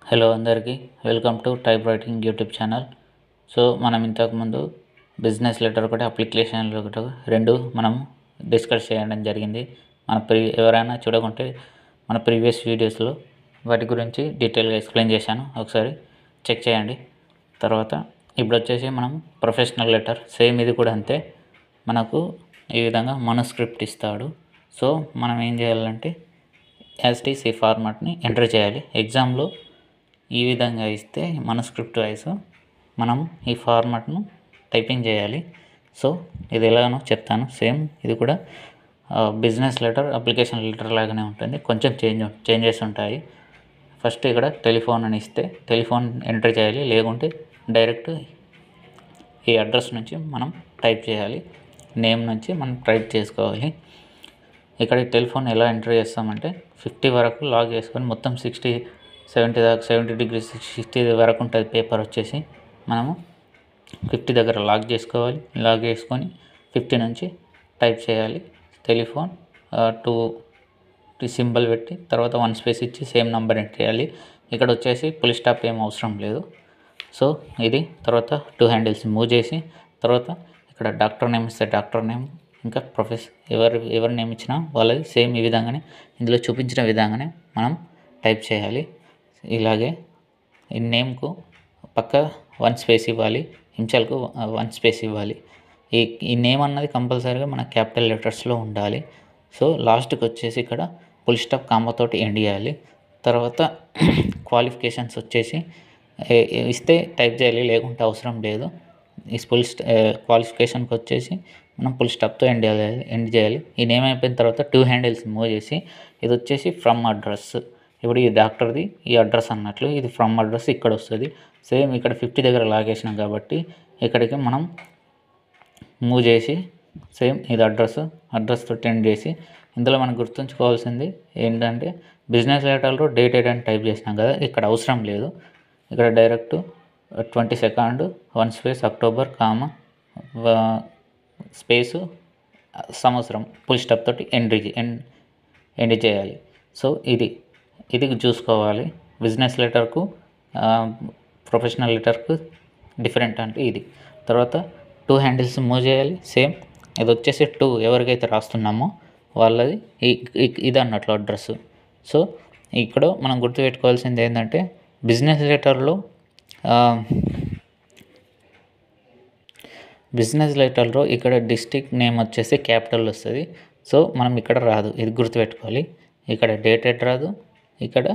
Hello అందరికీ welcome to type writing YouTube channel. So మనం ఇంతకుముందు బిజినెస్ లెటర్ ఒకటి అప్లికేషన్లు ఒకటి రెండు మనం డిస్కస్ చేయడం జరిగింది. ఎవరైనా చూడకుంటే మన ప్రీవియస్ వీడియోస్లో వాటి గురించి డీటెయిల్గా ఎక్స్ప్లెయిన్ చేశాను, ఒకసారి చెక్ చేయండి. తర్వాత ఇప్పుడు వచ్చేసి మనం ప్రొఫెషనల్ లెటర్, సేమ్ ఇది కూడా అంతే. మనకు ఈ విధంగా మనోస్క్రిప్ట్ ఇస్తాడు. సో మనం ఏం చేయాలంటే యాజ్ ఇట్ ఈస్ ఈ ఫార్మాట్ని ఎంటర్ చేయాలి. ఎగ్జామ్లో ఈ విధంగా ఇస్తే మనోస్క్రిప్ట్ వైస్ మనం ఈ ఫార్మాట్ను టైపింగ్ చేయాలి. సో ఇది ఎలాగనో చెప్తాను. సేమ్ ఇది కూడా బిజినెస్ లెటర్, అప్లికేషన్ లెటర్ లాగానే ఉంటుంది, కొంచెం చేంజెస్ ఉంటాయి. ఫస్ట్ ఇక్కడ టెలిఫోన్ అని ఇస్తే టెలిఫోన్ ఎంటర్ చేయాలి, లేకుంటే డైరెక్ట్ ఈ అడ్రస్ నుంచి మనం టైప్ చేయాలి. నేమ్ నుంచి మనం టైప్ చేసుకోవాలి. ఇక్కడ టెలిఫోన్ ఎలా ఎంటర్ చేస్తామంటే 50 వరకు లాగ్ చేసుకొని మొత్తం 70 డిగ్రీస్ 60 వరకు ఉంటుంది పేపర్ వచ్చేసి. మనము 50 దగ్గర లాక్ చేసుకోవాలి. లాక్ చేసుకొని 50 నుంచి టైప్ చేయాలి. టెలిఫోన్ 2 సింబల్ పెట్టి తర్వాత 1 స్పేస్ ఇచ్చి సేమ్ నెంబర్ ఎంటర్ చేయాలి. ఇక్కడ వచ్చేసి ఫుల్ స్టాప్ ఏం అవసరం లేదు. సో ఇది తర్వాత 2 హ్యాండిల్స్ మూవ్ చేసి తర్వాత ఇక్కడ డాక్టర్ నేమ్ ఇస్తే డాక్టర్ నేమ్, ఇంకా ఎవరి నేమ్ ఇచ్చినా వాళ్ళది సేమ్ ఈ విధంగానే ఇందులో చూపించిన విధంగానే మనం టైప్ చేయాలి. ఇలాగే ఈ నేమ్కు పక్క 1 స్పేస్ ఇవ్వాలి, ఇన్షియల్కు 1 స్పేస్ ఇవ్వాలి. ఈ నేమ్ అన్నది కంపల్సరీగా మన క్యాపిటల్ లెటర్స్లో ఉండాలి. సో లాస్ట్కి వచ్చేసి ఇక్కడ ఫుల్ స్టాప్ కామాతోటి ఎండ్ చేయాలి. తర్వాత క్వాలిఫికేషన్స్ వచ్చేసి ఇస్తే టైప్ చేయాలి, లేకుంటే అవసరం లేదు. ఈ క్వాలిఫికేషన్కి వచ్చేసి మనం ఫుల్ స్టాప్తో ఎండ్ చేయాలి. ఈ నేమ్ అయిపోయిన తర్వాత 2 హ్యాండిల్స్ మూవ్ చేసి ఇది వచ్చేసి ఫ్రమ్ అడ్రస్. ఇప్పుడు ఈ డాక్టర్ది ఈ అడ్రస్ అన్నట్లు, ఇది ఫ్రమ్ అడ్రస్ ఇక్కడ వస్తుంది. సేమ్ ఇక్కడ 50 దగ్గర లాగేసినాం కాబట్టి ఇక్కడికి మనం మూవ్ చేసి సేమ్ ఇది అడ్రస్తో ఎండ్ చేసి, ఇందులో మనం గుర్తుంచుకోవాల్సింది ఏంటంటే బిజినెస్ లెటర్లో డేటెడ్ అని టైప్ చేసినాం కదా, ఇక్కడ అవసరం లేదు. ఇక్కడ డైరెక్ట్ 22 1 స్పేస్ అక్టోబర్ స్పేసు సంవత్సరం ఫుల్ స్టాప్ తోటి ఎండ్ చేయాలి. సో ఇది చూసుకోవాలి. బిజినెస్ లెటర్కు ప్రొఫెషనల్ లెటర్కు డిఫరెంట్ అంటే ఇది. తర్వాత 2 హ్యాండిల్స్ మూవ్ చేయాలి. సేమ్ ఇది వచ్చేసి 2 ఎవరికైతే రాస్తున్నామో వాళ్ళది ఇది అన్నట్లు అడ్రస్. సో ఇక్కడ మనం గుర్తుపెట్టుకోవాల్సింది ఏంటంటే బిజినెస్ లెటర్లో ఇక్కడ డిస్ట్రిక్ట్ నేమ్ వచ్చేసి క్యాపిటల్ వస్తుంది. సో మనం ఇక్కడ రాదు, ఇది గుర్తుపెట్టుకోవాలి. ఇక్కడ డేటెడ్ రాదు, ఇక్కడ